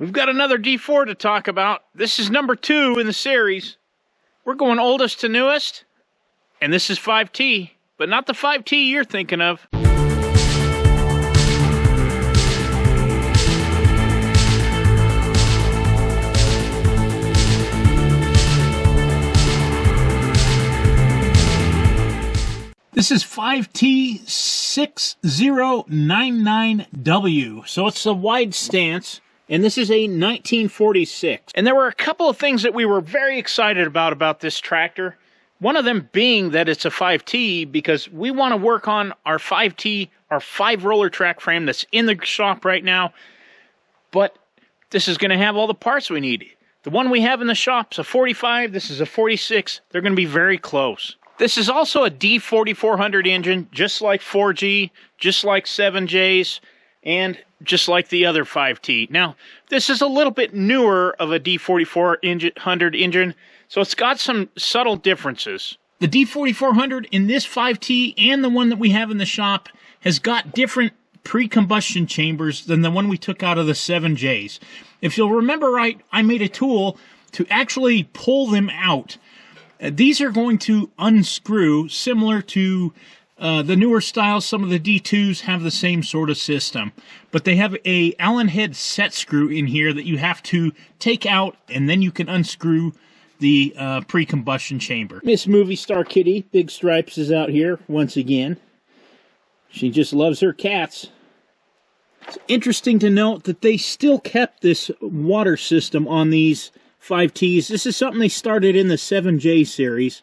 We've got another D4 to talk about. This is number 2 in the series. We're going oldest to newest, and this is 5T, but not the 5T you're thinking of. This is 5T5099W, so it's a wide stance, and this is a 1946. And there were a couple of things that we were very excited about this tractor. One of them being that it's a 5T, because we want to work on our 5T, our 5-roller track frame that's in the shop right now, but this is going to have all the parts we need. The one we have in the shop is a 45, this is a 46, they're going to be very close. This is also a D4400 engine, just like 4G, just like 7Js, and just like the other 5T. Now, this is a little bit newer of a D4400 engine, so it's got some subtle differences. The D4400 in this 5T and the one that we have in the shop has got different pre-combustion chambers than the one we took out of the 7Js. If you'll remember right, I made a tool to actually pull them out. These are going to unscrew, similar to the newer styles. Some of the D2s have the same sort of system. But they have a Allen head set screw in here that you have to take out, and then you can unscrew the pre-combustion chamber. Miss Movie Star Kitty, Big Stripes, is out here once again. She just loves her cats. It's interesting to note that they still kept this water system on these 5Ts. This is something they started in the 7J series,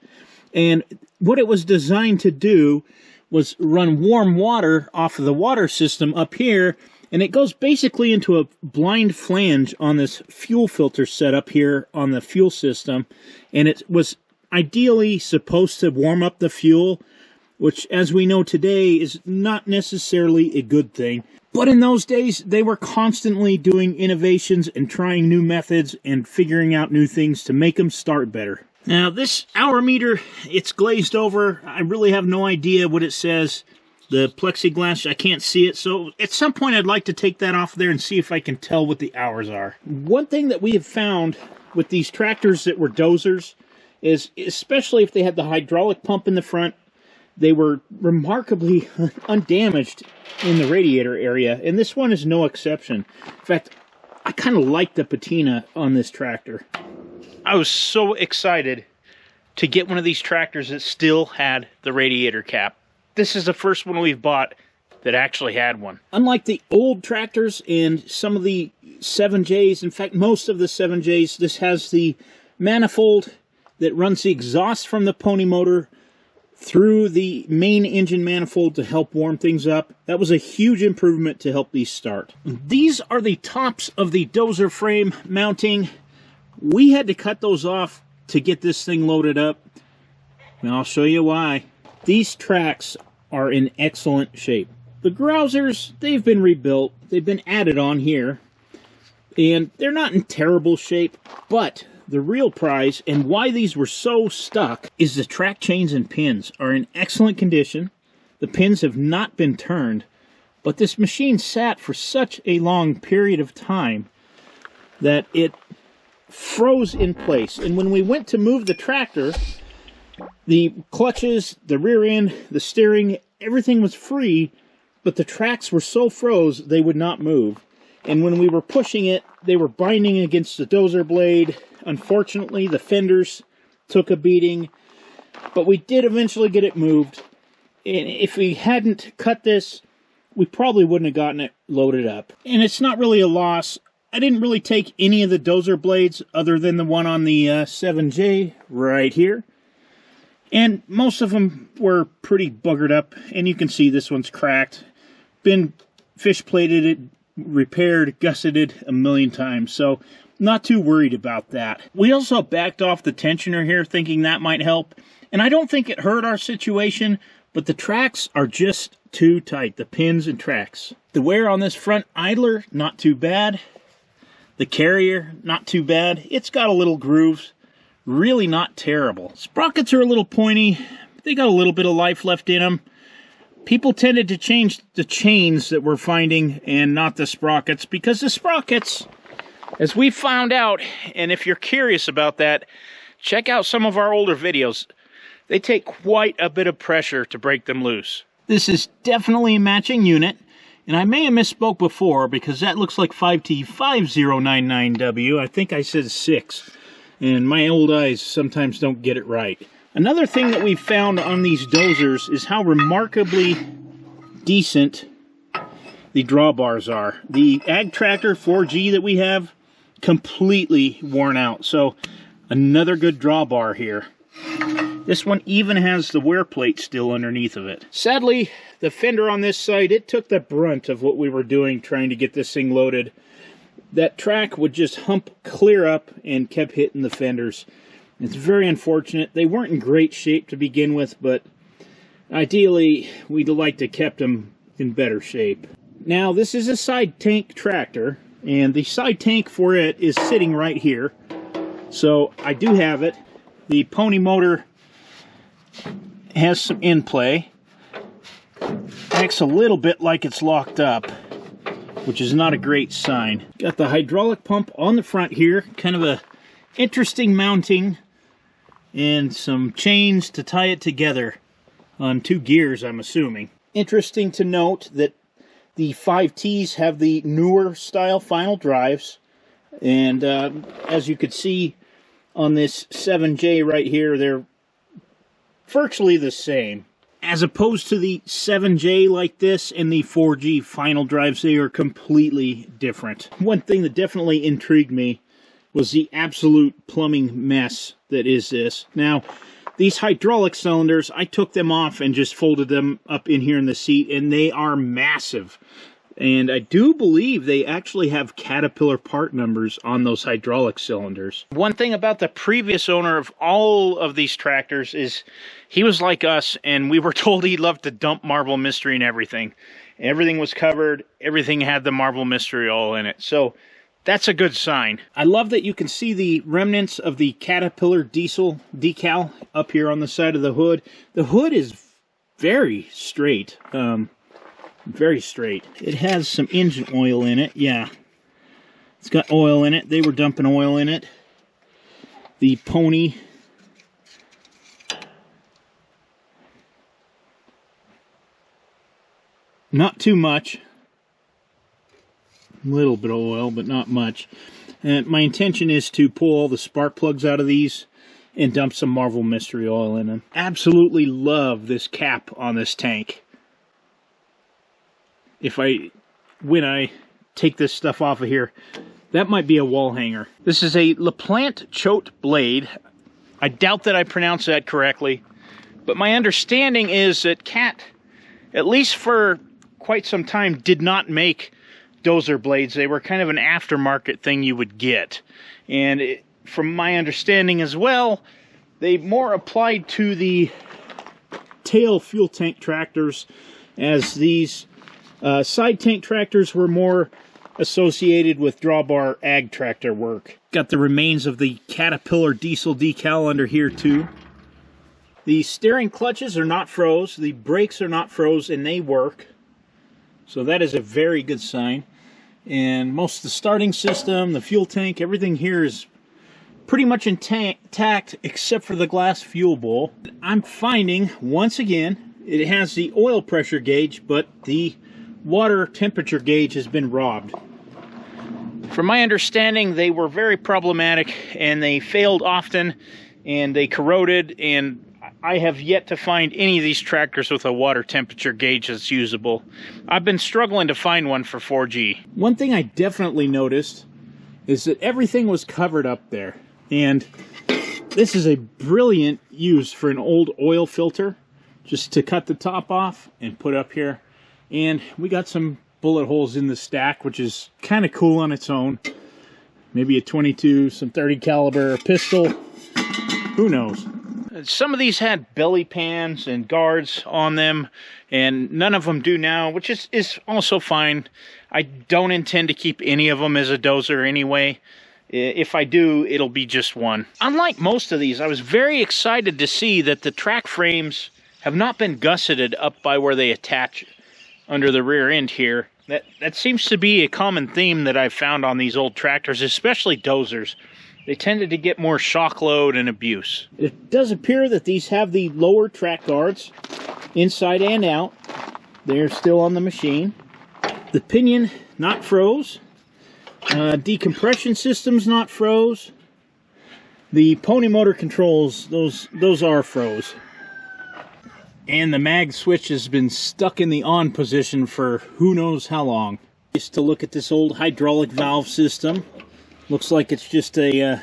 and what it was designed to do was run warm water off of the water system up here, and it goes basically into a blind flange on this fuel filter set up here on the fuel system, and it was ideally supposed to warm up the fuel, which, as we know today, is not necessarily a good thing. But in those days, they were constantly doing innovations and trying new methods and figuring out new things to make them start better. Now, this hour meter, it's glazed over. I really have no idea what it says. The plexiglass, I can't see it. So at some point, I'd like to take that off there and see if I can tell what the hours are. One thing that we have found with these tractors that were dozers is, especially if they had the hydraulic pump in the front, they were remarkably undamaged in the radiator area, and this one is no exception. In fact, I kind of like the patina on this tractor. I was so excited to get one of these tractors that still had the radiator cap. This is the first one we've bought that actually had one. Unlike the old tractors and some of the 7Js, in fact, most of the 7Js, this has the manifold that runs the exhaust from the pony motor through the main engine manifold to help warm things up. That was a huge improvement to help these start. These are the tops of the Dozer frame mounting. We had to cut those off to get this thing loaded up, and I'll show you why. These tracks are in excellent shape. The grousers, they've been rebuilt. They've been added on here, and they're not in terrible shape, but the real prize, and why these were so stuck, is the track chains and pins are in excellent condition. The pins have not been turned, but this machine sat for such a long period of time that it froze in place. And when we went to move the tractor, the clutches, the rear end, the steering, everything was free, but the tracks were so froze they would not move. And when we were pushing it, they were binding against the dozer blade. Unfortunately, the fenders took a beating, but we did eventually get it moved. And if we hadn't cut this, we probably wouldn't have gotten it loaded up. And it's not really a loss. I didn't really take any of the dozer blades other than the one on the 7J right here. And most of them were pretty buggered up, and you can see this one's cracked. Been fish plated, repaired, gusseted a million times, so not too worried about that. We also backed off the tensioner here, thinking that might help, and I don't think it hurt our situation, but the tracks are just too tight, the pins and tracks. The wear on this front idler, not too bad. The carrier, not too bad. It's got a little grooves, really not terrible. Sprockets are a little pointy, but they got a little bit of life left in them. People tended to change the chains that we're finding and not the sprockets, because the sprockets, As we found out, and if you're curious about that, check out some of our older videos. They take quite a bit of pressure to break them loose. This is definitely a matching unit, and I may have misspoke before because that looks like 5T5099W. I think I said 6, and my old eyes sometimes don't get it right. Another thing that we've found on these dozers is how remarkably decent the drawbars are. The Ag Tractor 4G that we have, completely worn out. So another good drawbar here. This one even has the wear plate still underneath of it. Sadly, the fender on this side, it took the brunt of what we were doing trying to get this thing loaded. That track would just hump clear up and kept hitting the fenders. It's very unfortunate. They weren't in great shape to begin with, but ideally we'd like to kept them in better shape. Now, this is a side tank tractor, and the side tank for it is sitting right here. So I do have it. The pony motor has some in play. Acts a little bit like it's locked up, which is not a great sign. Got the hydraulic pump on the front here, kind of a interesting mounting, and some chains to tie it together on 2 gears, I'm assuming. Interesting to note that the 5Ts have the newer style final drives, and as you could see on this 7J right here, they're virtually the same. As opposed to the 7J like this and the 4G final drives, they are completely different. One thing that definitely intrigued me was the absolute plumbing mess that is this. Now, these hydraulic cylinders, I took them off and just folded them up in here in the seat, and they are massive. And I do believe they actually have Caterpillar part numbers on those hydraulic cylinders. One thing about the previous owner of all of these tractors is he was like us, and we were told he loved to dump Marble Mystery and everything. Everything was covered, everything had the Marble Mystery all in it. So that's a good sign. I love that you can see the remnants of the Caterpillar diesel decal up here on the side of the hood. The hood is very straight. Very straight. It has some engine oil in it. Yeah, it's got oil in it. They were dumping oil in it. The pony, not too much. A little bit of oil, but not much. And my intention is to pull all the spark plugs out of these and dump some Marble Mystery oil in them. Absolutely love this cap on this tank. When I take this stuff off of here, that might be a wall hanger. This is a LaPlante Choate blade. I doubt that I pronounced that correctly, but my understanding is that Cat, at least for quite some time, did not make Dozer blades. They were kind of an aftermarket thing you would get. And from my understanding as well, they more applied to the tail fuel tank tractors, as these side tank tractors were more associated with drawbar ag tractor work. Got the remains of the Caterpillar diesel decal under here too. The steering clutches are not froze, the brakes are not froze, and they work. So that is a very good sign. And most of the starting system, the fuel tank, everything here is pretty much intact except for the glass fuel bowl. I'm finding, once again, it has the oil pressure gauge, but the water temperature gauge has been robbed. From my understanding, they were very problematic, and they failed often, and they corroded, and I have yet to find any of these tractors with a water temperature gauge that's usable. I've been struggling to find one for 4G. One thing I definitely noticed is that everything was covered up there, and this is a brilliant use for an old oil filter, just to cut the top off and put up here. And we got some bullet holes in the stack, which is kind of cool on its own. Maybe a 22, some 30 caliber pistol. Who knows? Some of these had belly pans and guards on them, and none of them do now, which is also fine. I don't intend to keep any of them as a dozer anyway. If I do, it'll be just one. Unlike most of these, I was very excited to see that the track frames have not been gusseted up by where they attach under the rear end here. That seems to be a common theme that I've found on these old tractors, especially dozers. They tended to get more shock load and abuse. It does appear that these have the lower track guards, inside and out. They're still on the machine. The pinion not froze. Decompression system's not froze. The pony motor controls, those are froze. And the mag switch has been stuck in the on position for who knows how long. Just to look at this old hydraulic valve system. Looks like it's just a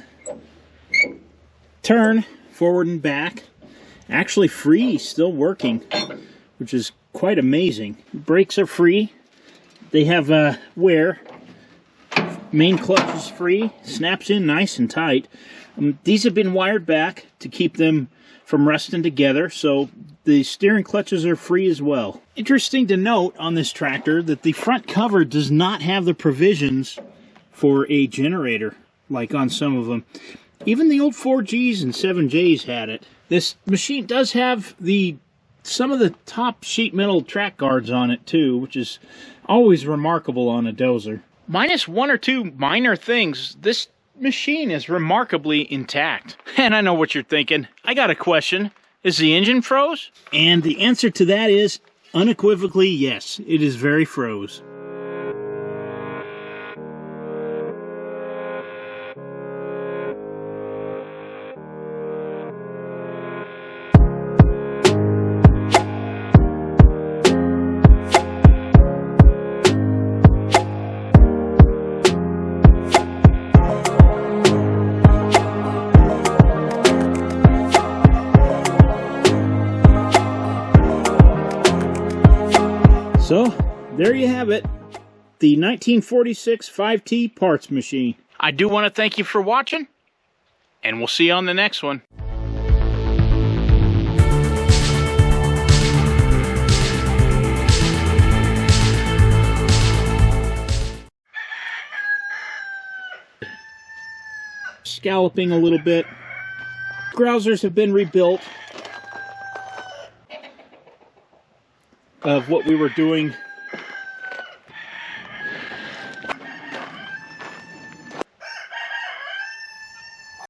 turn forward and back. Actually free, still working, which is quite amazing. Brakes are free. They have wear. Main clutch is free. Snaps in nice and tight. These have been wired back to keep them from rusting together, so the steering clutches are free as well. Interesting to note on this tractor that the front cover does not have the provisions for a generator, like on some of them. Even the old 4Gs and 7Js had it. This machine does have some of the top sheet metal track guards on it too, which is always remarkable on a dozer. Minus one or two minor things, this machine is remarkably intact. And I know what you're thinking. I got a question. Is the engine froze? And the answer to that is unequivocally yes. It is very froze. So, there you have it, the 1946 5T parts machine. I do want to thank you for watching, and we'll see you on the next one. Scalloping a little bit. Grousers have been rebuilt of what we were doing